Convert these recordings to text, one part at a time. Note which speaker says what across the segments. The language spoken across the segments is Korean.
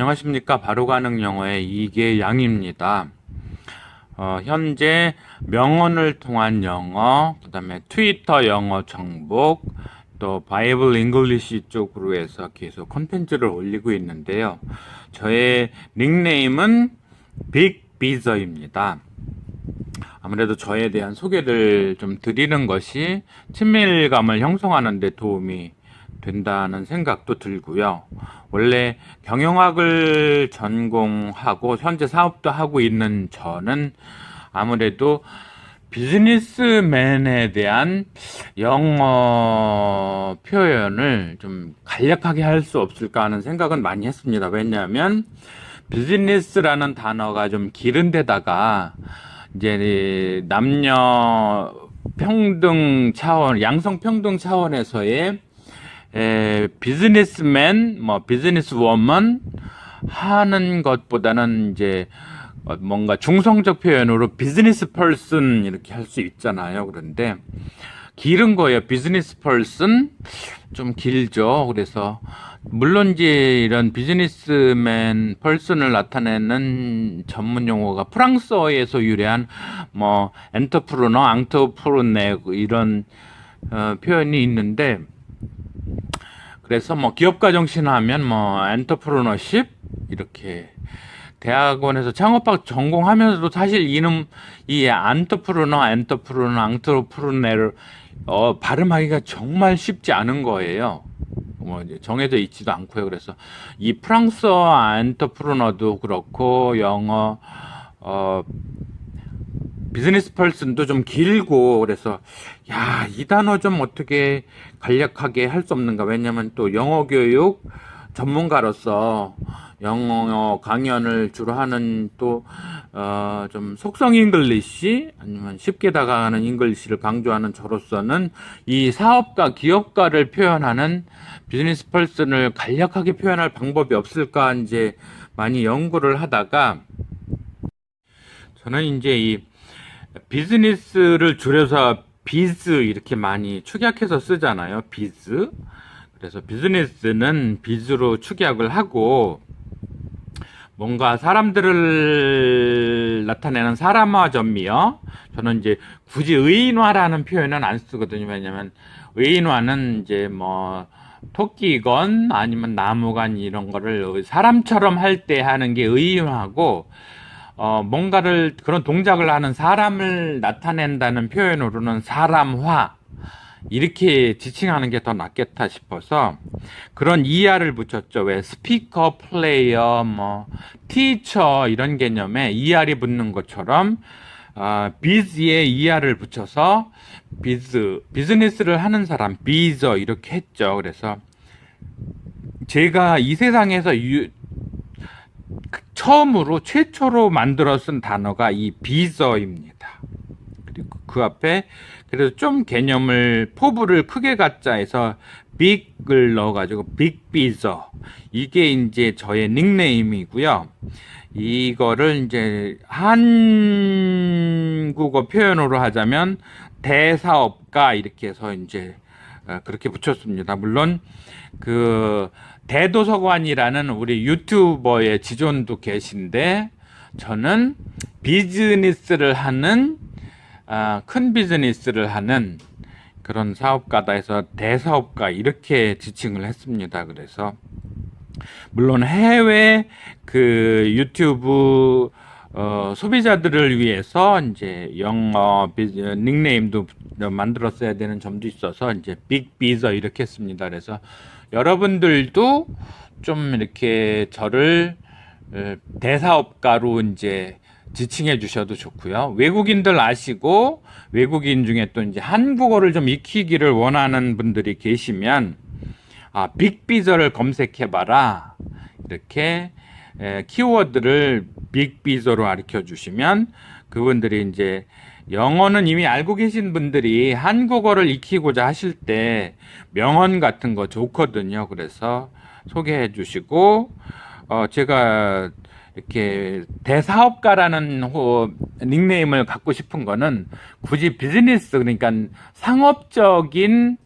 Speaker 1: 안녕하십니까. 바로가능 영어의 이계양입니다. 현재 명언을 통한 영어, 그 다음에 트위터 영어 정복, 또 바이블 잉글리시 쪽으로 해서 계속 콘텐츠를 올리고 있는데요. 저의 닉네임은 빅비저입니다. 아무래도 저에 대한 소개를 좀 드리는 것이 친밀감을 형성하는 데 도움이 된다는 생각도 들고요. 원래 경영학을 전공하고 현재 사업도 하고 있는 저는 아무래도 비즈니스맨에 대한 영어 표현을 좀 간략하게 할 수 없을까 하는 생각은 많이 했습니다. 왜냐하면 비즈니스라는 단어가 좀 길은 데다가 이제 남녀 평등 차원, 양성 평등 차원에서의 비즈니스맨, 비즈니스워먼 하는 것보다는 이제 뭔가 중성적 표현으로 비즈니스 퍼슨 이렇게 할 수 있잖아요. 그런데 길은 거예요. 비즈니스 퍼슨 좀 길죠. 그래서 물론 이제 이런 비즈니스맨 퍼슨을 나타내는 전문 용어가 프랑스어에서 유래한 엔터프르너, 앙터프르네 이런 표현이 있는데, 그래서 기업가 정신하면 엔터프르너십 이렇게 대학원에서 창업학 전공하면서도 사실 이 앙터프르너를 발음하기가 정말 쉽지 않은 거예요. 이제 정해져 있지도 않고요. 그래서 이 프랑스어 엔터프르너도 그렇고 영어 비즈니스 퍼슨도 좀 길고, 그래서 이 단어 좀 어떻게 간략하게 할 수 없는가. 왜냐면 또 영어 교육 전문가로서 영어 강연을 주로 하는 또 좀 속성 잉글리시 아니면 쉽게 다가가는 잉글리시를 강조하는 저로서는 이 사업가, 기업가를 표현하는 비즈니스 퍼슨을 간략하게 표현할 방법이 없을까 이제 많이 연구를 하다가, 저는 이제 이 비즈니스를 줄여서 비즈 이렇게 많이 축약해서 쓰잖아요. 비즈. 그래서 비즈니스는 비즈로 축약을 하고, 뭔가 사람들을 나타내는 사람화 전미어. 저는 이제 굳이 의인화라는 표현은 안 쓰거든요. 왜냐면 의인화는 이제 토끼건 아니면 나무건 이런 거를 사람처럼 할 때 하는 게 의인화고, 뭔가를 그런 동작을 하는 사람을 나타낸다는 표현으로는 사람화 이렇게 지칭하는 게 더 낫겠다 싶어서 그런 ER을 붙였죠. 왜 스피커, 플레이어, 티처 이런 개념에 ER이 붙는 것처럼 비즈에 ER을 붙여서 비즈니스를 하는 사람, 비저 이렇게 했죠. 그래서 제가 이 세상에서 처음으로 최초로 만들어 쓴 단어가 이 비저입니다. 그리고 그 앞에 그래서 좀 개념을 포부를 크게 갖자 해서 빅을 넣어가지고 빅비저, 이게 이제 저의 닉네임이고요. 이거를 이제 한국어 표현으로 하자면 대사업가 이렇게 해서 이제 그렇게 붙였습니다. 물론 그 대도서관이라는 우리 유튜버의 지존도 계신데, 저는 비즈니스를 하는 큰 비즈니스를 하는 그런 사업가다 해서 대사업가 이렇게 지칭을 했습니다. 그래서 물론 해외 그 유튜브 소비자들을 위해서 이제 영어 닉네임도 만들었어야 되는 점도 있어서 이제 빅비저 이렇게 했습니다. 그래서 여러분들도 좀 이렇게 저를 대사업가로 이제 지칭해 주셔도 좋고요. 외국인들 아시고 외국인 중에 또 이제 한국어를 좀 익히기를 원하는 분들이 계시면 빅비저를 검색해 봐라 이렇게 키워드를 빅비저로 가르쳐 주시면 그분들이 이제 영어는 이미 알고 계신 분들이 한국어를 익히고자 하실 때 명언 같은 거 좋거든요. 그래서 소개해 주시고, 제가 이렇게 대사업가라는 닉네임을 갖고 싶은 거는 굳이 비즈니스, 그러니까 상업적인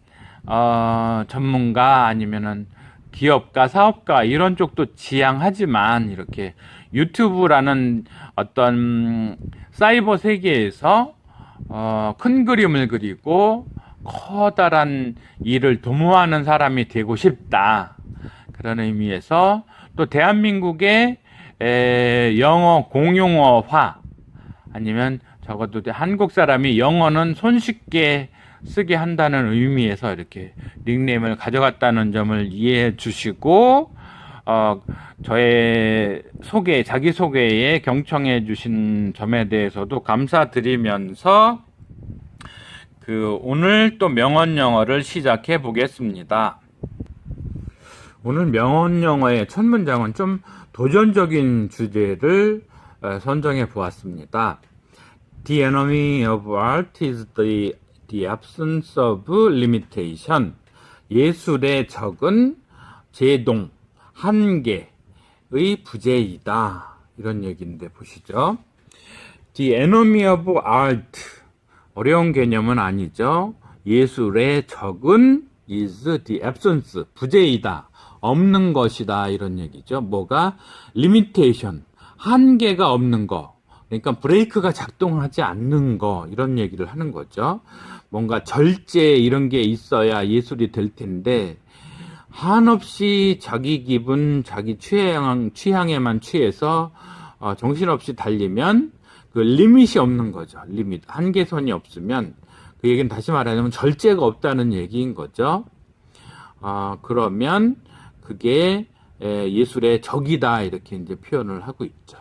Speaker 1: 전문가 아니면은 기업가, 사업가 이런 쪽도 지향하지만 이렇게 유튜브라는 어떤 사이버 세계에서 큰 그림을 그리고 커다란 일을 도모하는 사람이 되고 싶다. 그런 의미에서 또 대한민국의 영어 공용어화 아니면 적어도 한국 사람이 영어는 손쉽게 쓰게 한다는 의미에서 이렇게 닉네임을 가져갔다는 점을 이해해 주시고 저의 자기소개에 경청해 주신 점에 대해서도 감사드리면서 오늘 또 명언 영어를 시작해 보겠습니다. 오늘 명언 영어의 첫 문장은 좀 도전적인 주제를 선정해 보았습니다. The enemy of art is the absence of limitation. 예술의 적은 제동, 한계의 부재이다. 이런 얘기인데 보시죠. The enemy of art. 어려운 개념은 아니죠. 예술의 적은 is the absence. 부재이다. 없는 것이다. 이런 얘기죠. 뭐가? limitation. 한계가 없는 거. 그러니까 브레이크가 작동하지 않는 거. 이런 얘기를 하는 거죠. 뭔가 절제 이런 게 있어야 예술이 될 텐데 한없이 자기 기분, 자기 취향에만 취해서 정신없이 달리면 그 리밋이 없는 거죠. 리밋. 한계선이 없으면 그 얘기는 다시 말하자면 절제가 없다는 얘기인 거죠. 그러면 그게 예술의 적이다 이렇게 이제 표현을 하고 있죠.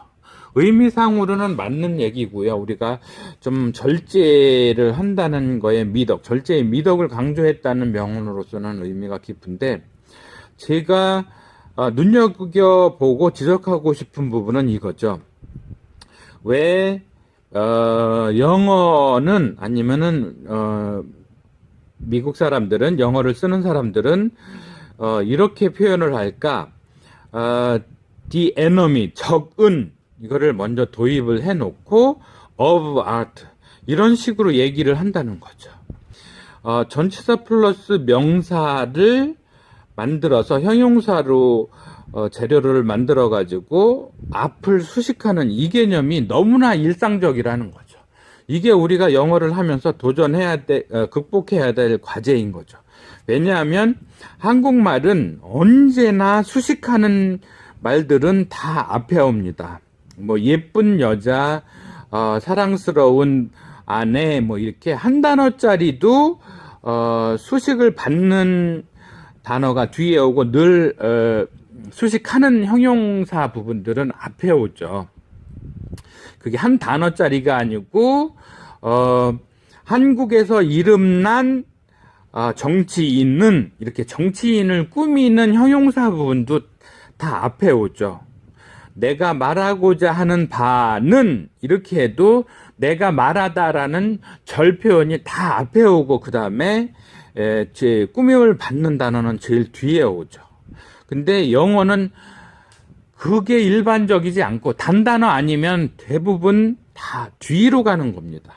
Speaker 1: 의미상으로는 맞는 얘기고요. 우리가 좀 절제를 한다는 거에 절제의 미덕을 강조했다는 명언으로서는 의미가 깊은데 제가 눈여겨보고 지적하고 싶은 부분은 이거죠. 왜 영어는 아니면은 미국 사람들은 영어를 쓰는 사람들은 이렇게 표현을 할까? The enemy, 적은 이거를 먼저 도입을 해놓고 of art 이런 식으로 얘기를 한다는 거죠. 전치사 플러스 명사를 만들어서 형용사로 재료를 만들어 가지고 앞을 수식하는 이 개념이 너무나 일상적이라는 거죠. 이게 우리가 영어를 하면서 극복해야 될 과제인 거죠. 왜냐하면 한국말은 언제나 수식하는 말들은 다 앞에 옵니다. 뭐 예쁜 여자, 사랑스러운 아내 뭐 이렇게 한 단어짜리도 수식을 받는 단어가 뒤에 오고 늘 수식하는 형용사 부분들은 앞에 오죠. 그게 한 단어짜리가 아니고 한국에서 이름난 정치인은 이렇게 정치인을 꾸미는 형용사 부분도 다 앞에 오죠. 내가 말하고자 하는 바는 이렇게 해도 내가 말하다라는 절 표현이 다 앞에 오고 그 다음에 제 꾸밈을 받는 단어는 제일 뒤에 오죠. 근데 영어는 그게 일반적이지 않고 단단어 아니면 대부분 다 뒤로 가는 겁니다.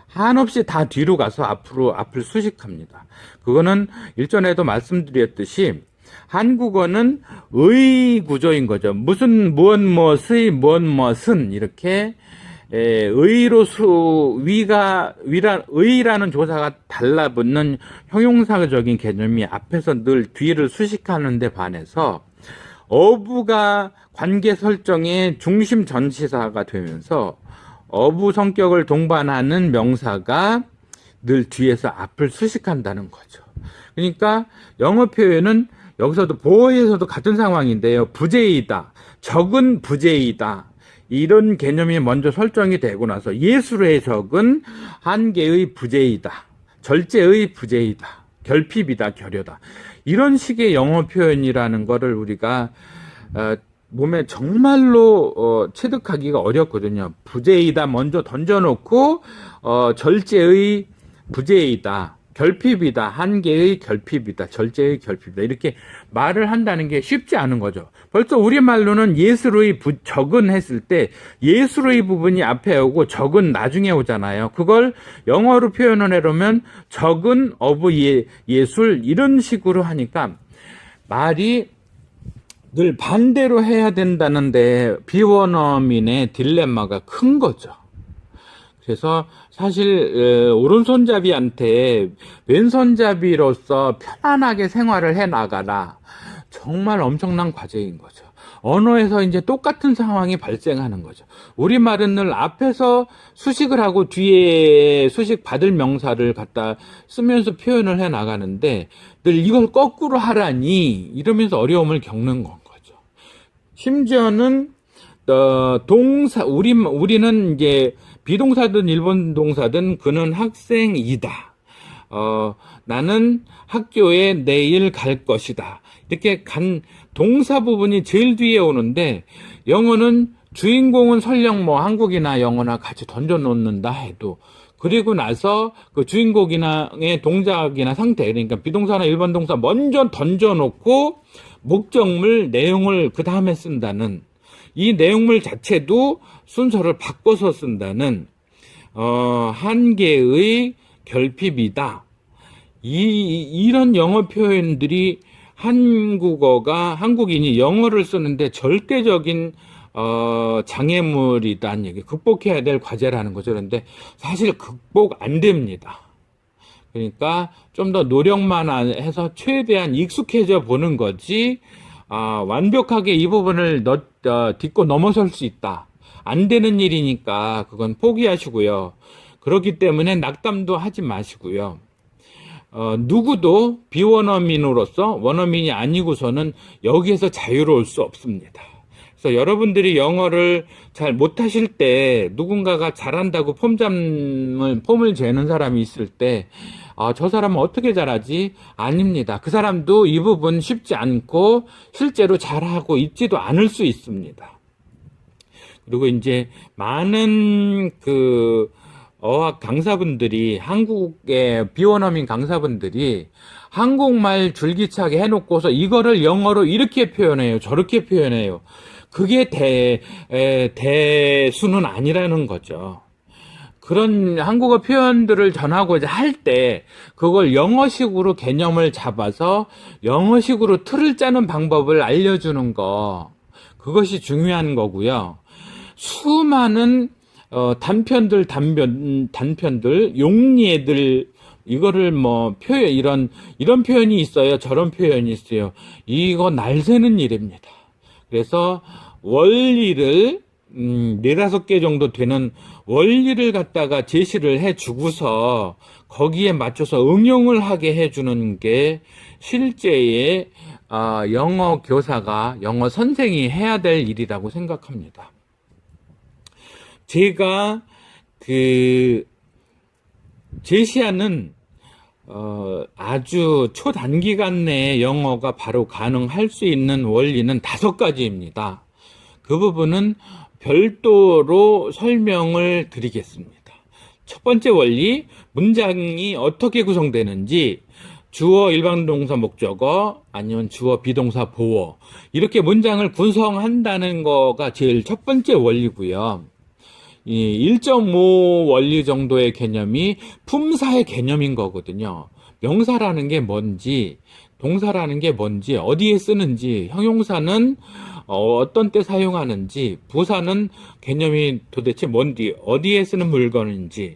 Speaker 1: 한없이 다 뒤로 가서 앞을 수식합니다. 그거는 일전에도 말씀드렸듯이 한국어는 의 구조인 거죠. 무슨 무엇의 무엇은 이렇게 의로 의라는 조사가 달라붙는 형용사적인 개념이 앞에서 늘 뒤를 수식하는 데 반해서 어부가 관계 설정의 중심 전치사가 되면서 어부 성격을 동반하는 명사가 늘 뒤에서 앞을 수식한다는 거죠. 그러니까 영어 표현은 여기서도 보어에서도 같은 상황인데요. 부재이다. 적은 부재이다. 이런 개념이 먼저 설정이 되고 나서 예술의 적은 한계의 부재이다. 절제의 부재이다. 결핍이다. 결여다. 이런 식의 영어 표현이라는 거를 우리가 몸에 정말로 체득하기가 어렵거든요. 부재이다 먼저 던져놓고 절제의 부재이다. 결핍이다. 한계의 결핍이다. 절제의 결핍이다. 이렇게 말을 한다는 게 쉽지 않은 거죠. 벌써 우리말로는 예술의 적은 했을 때 예술의 부분이 앞에 오고 적은 나중에 오잖아요. 그걸 영어로 표현을 해놓으면 적은 of 예술 이런 식으로 하니까 말이 늘 반대로 해야 된다는데 비원어민의 딜레마가 큰 거죠. 그래서 사실 오른손잡이한테 왼손잡이로서 편안하게 생활을 해 나가라. 정말 엄청난 과제인 거죠. 언어에서 이제 똑같은 상황이 발생하는 거죠. 우리말은 늘 앞에서 수식을 하고 뒤에 수식 받을 명사를 갖다 쓰면서 표현을 해 나가는데 늘 이걸 거꾸로 하라니 이러면서 어려움을 겪는 건 거죠. 심지어는 우리는 이제 비동사든 일본 동사든 그는 학생이다. 나는 학교에 내일 갈 것이다. 이렇게 동사 부분이 제일 뒤에 오는데 영어는 주인공은 설령 뭐 한국이나 영어나 같이 던져놓는다 해도 그리고 나서 그 주인공의 동작이나 상태, 그러니까 비동사나 일반 동사 먼저 던져놓고 목적물, 내용을 그 다음에 쓴다는 이 내용물 자체도 순서를 바꿔서 쓴다는 한계의 결핍이다. 이런 영어 표현들이 한국인이 영어를 쓰는데 절대적인 장애물이다는 얘기, 극복해야 될 과제라는 거죠. 그런데 사실 극복 안 됩니다. 그러니까 좀 더 노력만 해서 최대한 익숙해져 보는 거지, 완벽하게 이 부분을 딛고 넘어설 수 있다. 안 되는 일이니까 그건 포기하시고요. 그렇기 때문에 낙담도 하지 마시고요. 누구도 비원어민으로서 원어민이 아니고서는 여기에서 자유로울 수 없습니다. 그래서 여러분들이 영어를 잘 못하실 때 누군가가 잘한다고 폼을 재는 사람이 있을 때 저 사람은 어떻게 잘하지? 아닙니다. 그 사람도 이 부분 쉽지 않고 실제로 잘하고 있지도 않을 수 있습니다. 그리고 이제 많은 어학 강사분들이, 한국의 비원어민 강사분들이 한국말 줄기차게 해놓고서 이거를 영어로 이렇게 표현해요, 저렇게 표현해요. 그게 대수는 아니라는 거죠. 그런 한국어 표현들을 전하고자 할 때 그걸 영어식으로 개념을 잡아서 영어식으로 틀을 짜는 방법을 알려주는 거, 그것이 중요한 거고요. 수많은 단편들, 용례들, 이거를 뭐 이런 표현이 있어요, 저런 표현이 있어요. 이거 날새는 일입니다. 그래서 원리를 4-5개 정도 되는 원리를 갖다가 제시를 해주고서 거기에 맞춰서 응용을 하게 해주는 게 실제의 영어 교사가, 영어 선생이 해야 될 일이라고 생각합니다. 제가 제시하는 아주 초단기간 내에 영어가 바로 가능할 수 있는 원리는 5가지입니다. 그 부분은 별도로 설명을 드리겠습니다. 첫 번째 원리, 문장이 어떻게 구성되는지, 주어, 일반 동사, 목적어, 아니면 주어, 비동사, 보어, 이렇게 문장을 구성한다는 거가 제일 첫 번째 원리고요. 1.5 원리 정도의 개념이 품사의 개념인 거거든요. 명사라는 게 뭔지, 동사라는 게 뭔지, 어디에 쓰는지, 형용사는 어떤 때 사용하는지, 부사는 개념이 도대체 뭔지, 어디에 쓰는 물건인지,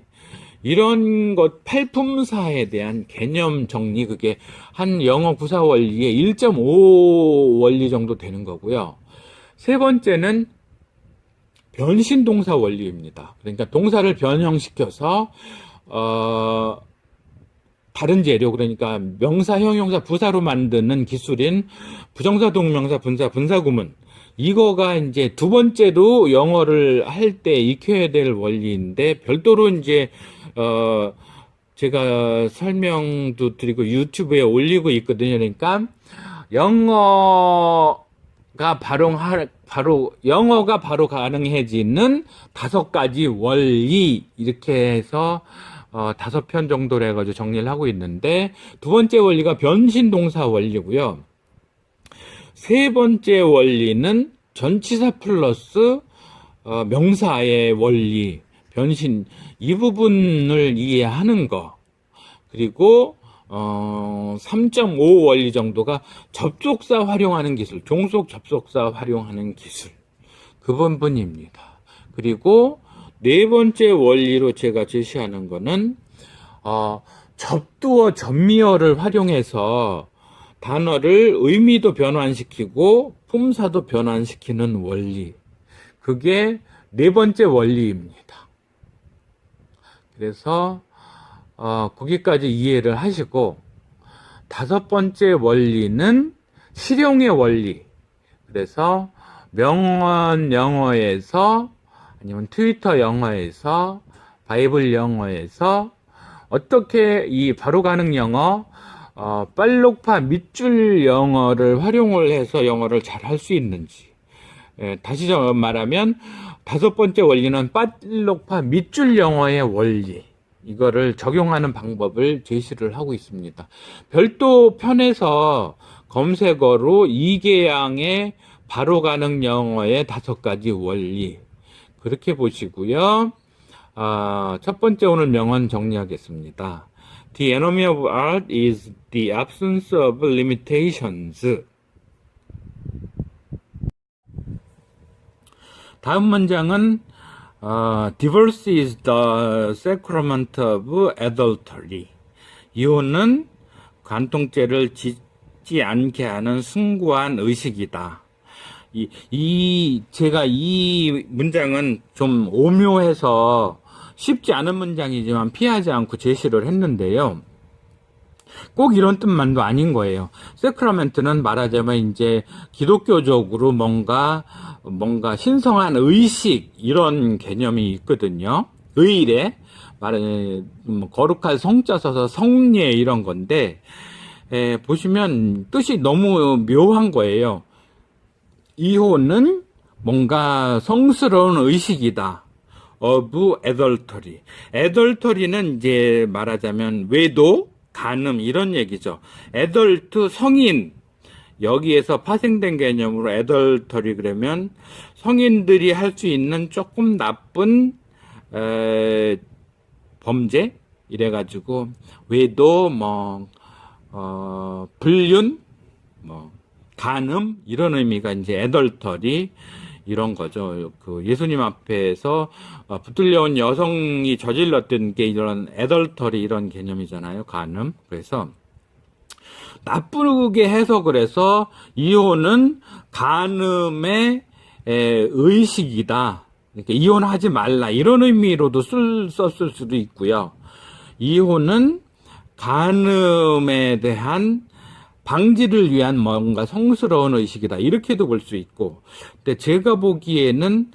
Speaker 1: 이런 것, 팔품사에 대한 개념 정리, 그게 한 영어 구사 원리의 1.5 원리 정도 되는 거고요. 세 번째는 변신 동사 원리입니다. 그러니까 동사를 변형시켜서 다른 재료, 그러니까 명사, 형용사, 부사로 만드는 기술인 부정사, 동명사, 분사, 분사구문, 이거가 이제 두 번째로 영어를 할 때 익혀야 될 원리인데, 별도로 이제 제가 설명도 드리고 유튜브에 올리고 있거든요. 그러니까 영어가 바로 가능해지는 5가지 원리, 이렇게 해서 5편 정도로 해가지고 정리를 하고 있는데, 두 번째 원리가 변신 동사 원리고요. 세 번째 원리는 전치사 플러스 명사의 원리, 변신, 이 부분을 이해하는 거. 그리고 3.5 원리 정도가 접속사 활용하는 기술, 종속 접속사 활용하는 기술. 그 부분입니다. 그리고 네 번째 원리로 제가 제시하는 거는, 접두어, 전미어를 활용해서 단어를 의미도 변환시키고 품사도 변환시키는 원리. 그게 네 번째 원리입니다. 그래서 거기까지 이해를 하시고, 다섯 번째 원리는 실용의 원리. 그래서 명언 영어에서 아니면 트위터 영어에서 바이블 영어에서 어떻게 이 바로 가능 영어, 빨록파 밑줄 영어를 활용을 해서 영어를 잘 할 수 있는지. 다시 말하면 다섯 번째 원리는 빨록파 밑줄 영어의 원리. 이거를 적용하는 방법을 제시를 하고 있습니다. 별도 편에서 검색어로 이계양의 바로 가능 영어의 5가지 원리. 그렇게 보시고요. 첫 번째 오늘 명언 정리하겠습니다. The enemy of art is the absence of limitations. 다음 문장은 Divorce is the sacrament of adultery. 이혼은 간통죄를 짓지 않게 하는 숭고한 의식이다. 제가 이 문장은 좀 오묘해서 쉽지 않은 문장이지만 피하지 않고 제시를 했는데요. 꼭 이런 뜻만도 아닌 거예요. 세크라멘트는 말하자면 이제 기독교적으로 뭔가 신성한 의식 이런 개념이 있거든요. 의례, 거룩할 성자 써서 성례 이런 건데 보시면 뜻이 너무 묘한 거예요. 이혼은 뭔가 성스러운 의식이다. of adultery. adultery는 이제 말하자면 외도, 간음 이런 얘기죠. adult 성인 여기에서 파생된 개념으로 adultery 그러면 성인들이 할 수 있는 조금 나쁜 범죄 이래가지고 외도 불륜 간음 이런 의미가 이제 adultery 이런 거죠. 그 예수님 앞에서 붙들려온 여성이 저질렀던 게 이런 adultery 이런 개념이잖아요. 간음. 그래서 나쁘게 해석을 해서 이혼은 간음의 의식이다. 그러니까 이혼하지 말라 이런 의미로도 썼을 수도 있고요. 이혼은 간음에 대한 방지를 위한 뭔가 성스러운 의식이다. 이렇게도 볼 수 있고. 근데 제가 보기에는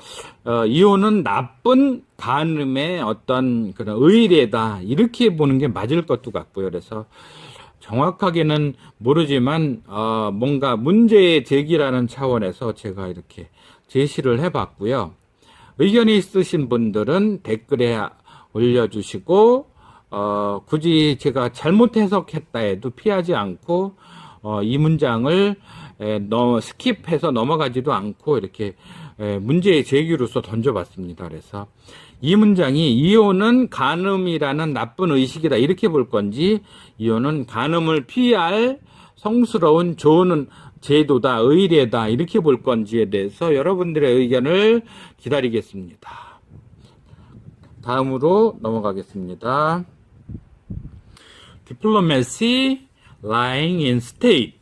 Speaker 1: 이혼은 나쁜 간음의 어떤 그런 의례다. 이렇게 보는 게 맞을 것도 같고요. 그래서 정확하게는 모르지만 뭔가 문제 제기라는 차원에서 제가 이렇게 제시를 해봤고요. 의견이 있으신 분들은 댓글에 올려주시고 굳이 제가 잘못 해석했다 해도 피하지 않고 이 문장을 스킵해서 넘어가지도 않고 이렇게 문제 제기로서 던져봤습니다. 그래서 이 문장이 이혼은 간음이라는 나쁜 의식이다 이렇게 볼 건지 이혼은 간음을 피할 성스러운 좋은 제도다 의례다 이렇게 볼 건지에 대해서 여러분들의 의견을 기다리겠습니다. 다음으로 넘어가겠습니다. Diplomacy, lying in state.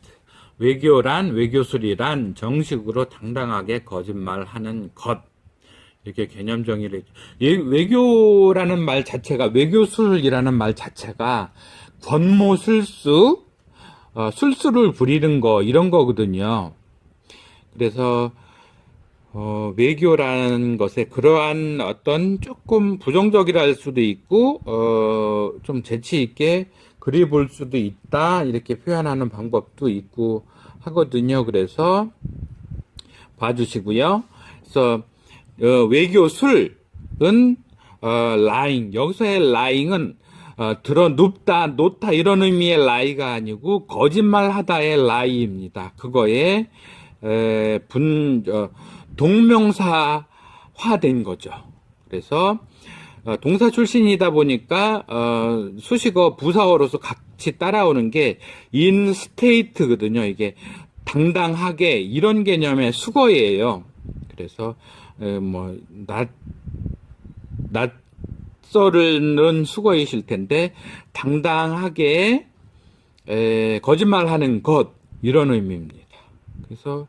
Speaker 1: 외교란, 외교술이란 정식으로 당당하게 거짓말하는 것. 이렇게 개념 정의를 외교라는 말 자체가 외교술이라는 말 자체가 권모술수 술수를 부리는 거 이런 거거든요. 그래서 외교라는 것에 그러한 어떤 조금 부정적이라 할 수도 있고 좀 재치 있게 그리 볼 수도 있다 이렇게 표현하는 방법도 있고 하거든요. 그래서 봐주시고요. 그래서 외교술은 lying 여기서의 lying은 눕다 놓다 이런 의미의 lie가 아니고 거짓말하다의 lie입니다. 그거에 동명사화된 거죠. 그래서 동사 출신이다 보니까 수식어 부사어로서 같이 따라오는 게 in state거든요. 이게 당당하게 이런 개념의 수거예요. 그래서 뭐 낯설은 수거이실 텐데 당당하게 거짓말하는 것 이런 의미입니다. 그래서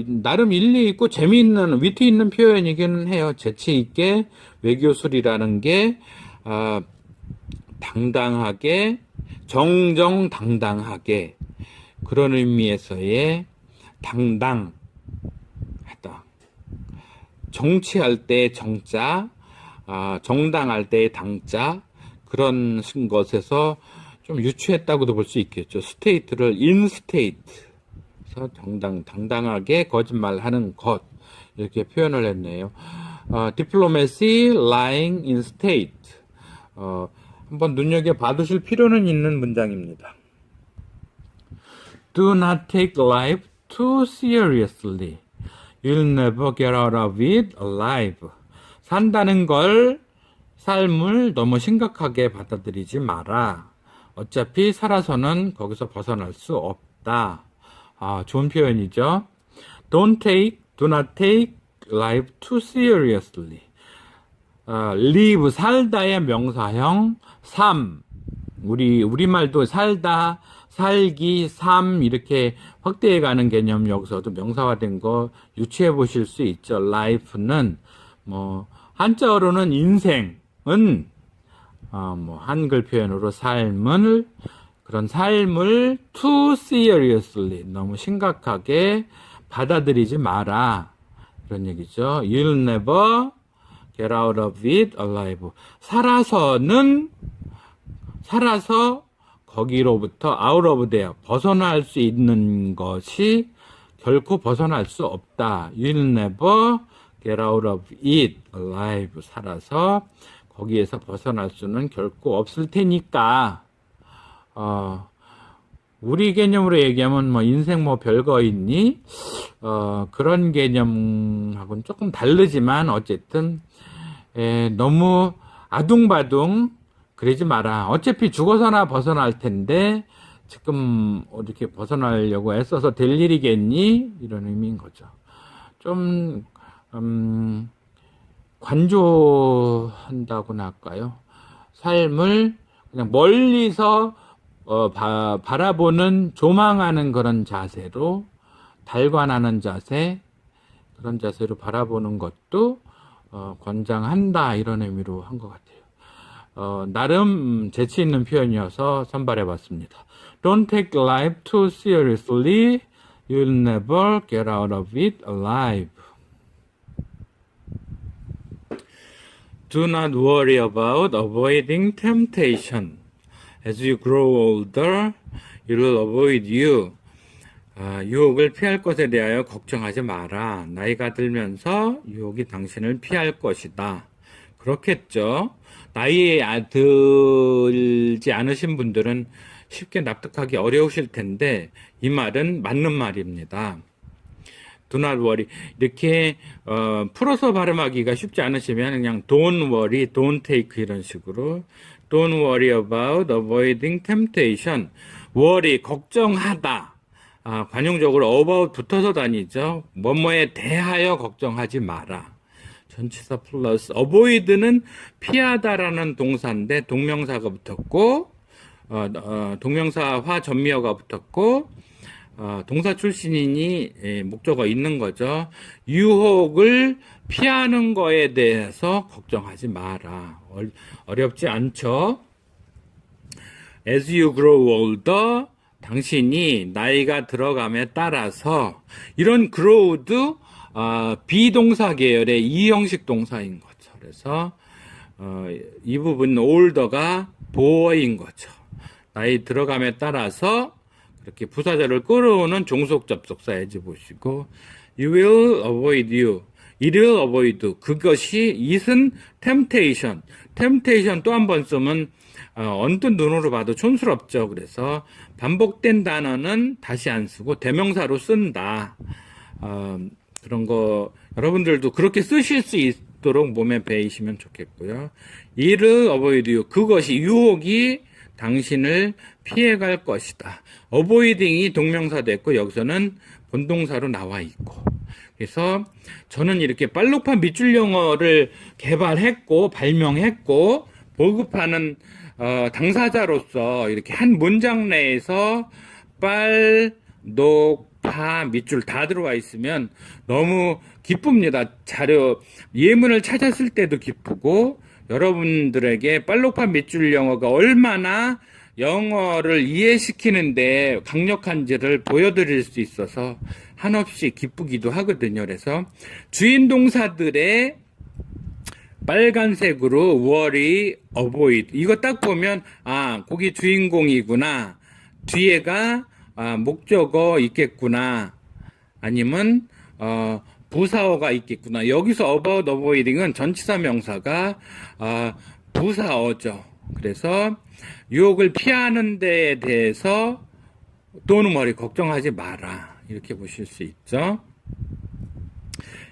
Speaker 1: 나름 일리 있고 재미있는 위트 있는 표현이기는 해요. 재치 있게 외교술이라는 게 당당하게 정정당당하게 그런 의미에서의 당당하다. 정치할 때 정자, 정당할 때 당자 그런 것에서 좀 유추했다고도 볼 수 있겠죠. 스테이트를 in state 그래서 당당하게 거짓말하는 것 이렇게 표현을 했네요. diplomacy lying in state 한번 눈여겨봐두실 필요는 있는 문장입니다. Do not take life too seriously. You'll never get out of it alive. 산다는 걸 삶을 너무 심각하게 받아들이지 마라. 어차피 살아서는 거기서 벗어날 수 없다. 좋은 표현이죠. do not take life too seriously. live, 살다의 명사형, 삶. 우리말도 살다, 살기, 삶, 이렇게 확대해 가는 개념 여기서도 명사화된 거 유추해 보실 수 있죠. life는, 한자어로는 인생은, 한글 표현으로 그런 삶을 too seriously, 너무 심각하게 받아들이지 마라. 그런 얘기죠. You'll never get out of it alive. 살아서 거기로부터 out of there, 벗어날 수 있는 것이 결코 벗어날 수 없다. You'll never get out of it alive. 살아서 거기에서 벗어날 수는 결코 없을 테니까, 우리 개념으로 얘기하면 인생 별거 있니? 그런 개념하고는 조금 다르지만 어쨌든 너무 아둥바둥 그러지 마라. 어차피 죽어서나 벗어날 텐데 지금 이렇게 벗어나려고 애써서 될 일이겠니? 이런 의미인 거죠. 좀 관조한다고나 할까요? 삶을 그냥 멀리서 바라보는, 조망하는 그런 자세로, 달관하는 자세, 그런 자세로 바라보는 것도 권장한다, 이런 의미로 한 것 같아요. 나름 재치 있는 표현이어서 선발해 봤습니다. Don't take life too seriously. You'll never get out of it alive. Do not worry about avoiding temptation. As you grow older, it will avoid you. 유혹을 피할 것에 대하여 걱정하지 마라. 나이가 들면서 유혹이 당신을 피할 것이다. 그렇겠죠. 나이에 들지 않으신 분들은 쉽게 납득하기 어려우실 텐데 이 말은 맞는 말입니다. Do not worry. 이렇게 풀어서 발음하기가 쉽지 않으시면 그냥 don't worry, don't take 이런 식으로 Don't worry about avoiding temptation. worry, 걱정하다. 관용적으로 about 붙어서 다니죠. 뭐뭐에 대하여 걱정하지 마라. 전치사 플러스 avoid는 피하다라는 동사인데 동명사가 붙었고 동명사화 전미어가 붙었고 동사 출신이니 목적어 있는 거죠. 유혹을 피하는 거에 대해서 걱정하지 마라. 어렵지 않죠. As you grow older, 당신이 나이가 들어감에 따라서 이런 grow도 비동사 계열의 이형식 동사인 거죠. 그래서 이 부분 older가 보어인 거죠. 나이 들어감에 따라서 이렇게 부사절을 끌어오는 종속 접속사 as 보시고 you will avoid you. it will avoid. 그것이 it은 temptation. temptation 또 한 번 쓰면 언뜻 눈으로 봐도 촌스럽죠. 그래서 반복된 단어는 다시 안 쓰고 대명사로 쓴다. 그런 거 여러분들도 그렇게 쓰실 수 없도록 몸에 배이시면 좋겠고요. It'll avoid you. 그것이 유혹이 당신을 피해갈 것이다. avoiding이 동명사 됐고 여기서는 본동사로 나와 있고. 그래서 저는 이렇게 빨록판 밑줄 영어를 개발했고 발명했고 보급하는 당사자로서 이렇게 한 문장 내에서 빨, 녹, 파, 밑줄 다 들어와 있으면 너무 기쁩니다. 자료, 예문을 찾았을 때도 기쁘고 여러분들에게 빨록판 밑줄 영어가 얼마나 영어를 이해시키는데 강력한지를 보여드릴 수 있어서 한없이 기쁘기도 하거든요. 그래서 주인 동사들의 빨간색으로 worry, avoid 이거 딱 보면 거기 주인공이구나. 뒤에가 목적어 있겠구나. 아니면 부사어가 있겠구나. 여기서 about, avoiding은 전치사 명사가 부사어죠. 그래서 유혹을 피하는 데에 대해서 don't worry, 걱정하지 마라. 이렇게 보실 수 있죠.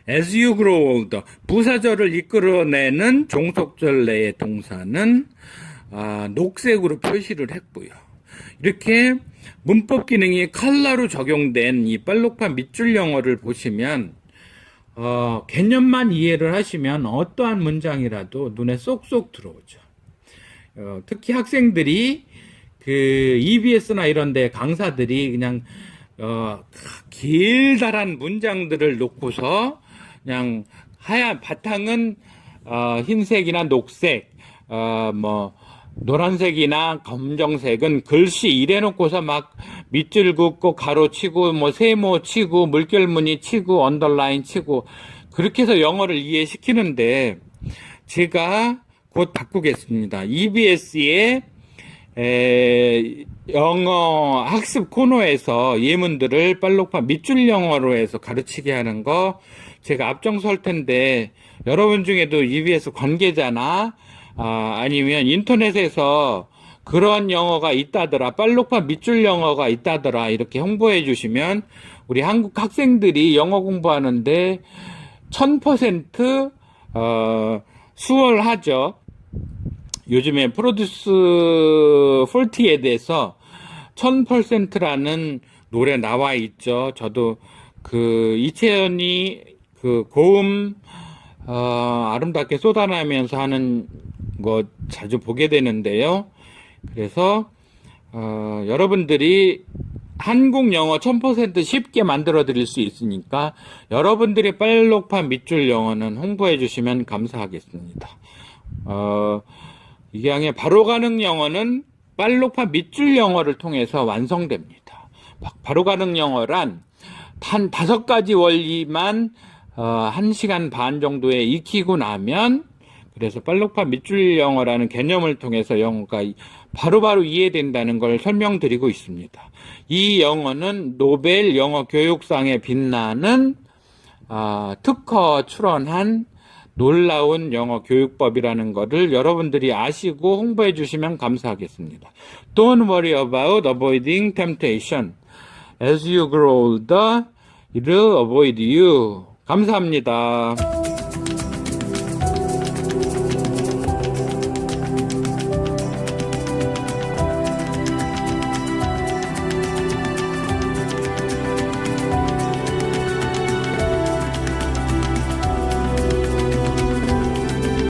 Speaker 1: As you grow older, 부사절을 이끌어내는 종속절 내의 동사는 녹색으로 표시를 했고요. 이렇게 문법 기능이 컬러로 적용된 이 빨록판 밑줄 영어를 보시면 개념만 이해를 하시면 어떠한 문장이라도 눈에 쏙쏙 들어오죠. 특히 학생들이 그 EBS나 이런 데 강사들이 그냥 길다란 문장들을 놓고서 그냥 하얀 바탕은 흰색이나 녹색, 노란색이나 검정색은 글씨 이래 놓고서 막 밑줄 긋고 가로 치고 세모 치고 물결무늬 치고 언더라인 치고 그렇게 해서 영어를 이해시키는데 제가 곧 바꾸겠습니다. EBS의 영어 학습 코너에서 예문들을 빨록판 밑줄 영어로 해서 가르치게 하는 거 제가 앞장설 텐데 여러분 중에도 EBS 관계자나 아니면 인터넷에서 그런 영어가 있다더라, 빨록판 밑줄 영어가 있다더라 이렇게 홍보해 주시면 우리 한국 학생들이 영어 공부하는데 1000% 수월하죠. 요즘에 프로듀스 40에 대해서 1000%라는 노래 나와 있죠. 저도 그 이채연이 그 고음 아름답게 쏟아나면서 하는 거 자주 보게 되는데요. 그래서 여러분들이 한국 영어 1000% 쉽게 만들어 드릴 수 있으니까 여러분들의 빨록판 밑줄 영어는 홍보해 주시면 감사하겠습니다. 이게 바로 가능 영어는 빨록판 밑줄 영어를 통해서 완성됩니다. 바로 가능 영어란 한 5가지 원리만 1시간 반 정도에 익히고 나면 그래서 빨록판 밑줄 영어라는 개념을 통해서 영어가 바로바로 이해된다는 걸 설명드리고 있습니다. 이 영어는 노벨 영어 교육상에 빛나는 특허 출원한 놀라운 영어 교육법이라는 것을 여러분들이 아시고 홍보해 주시면 감사하겠습니다. Don't worry about avoiding temptation. As you grow older, it'll avoid you. 감사합니다.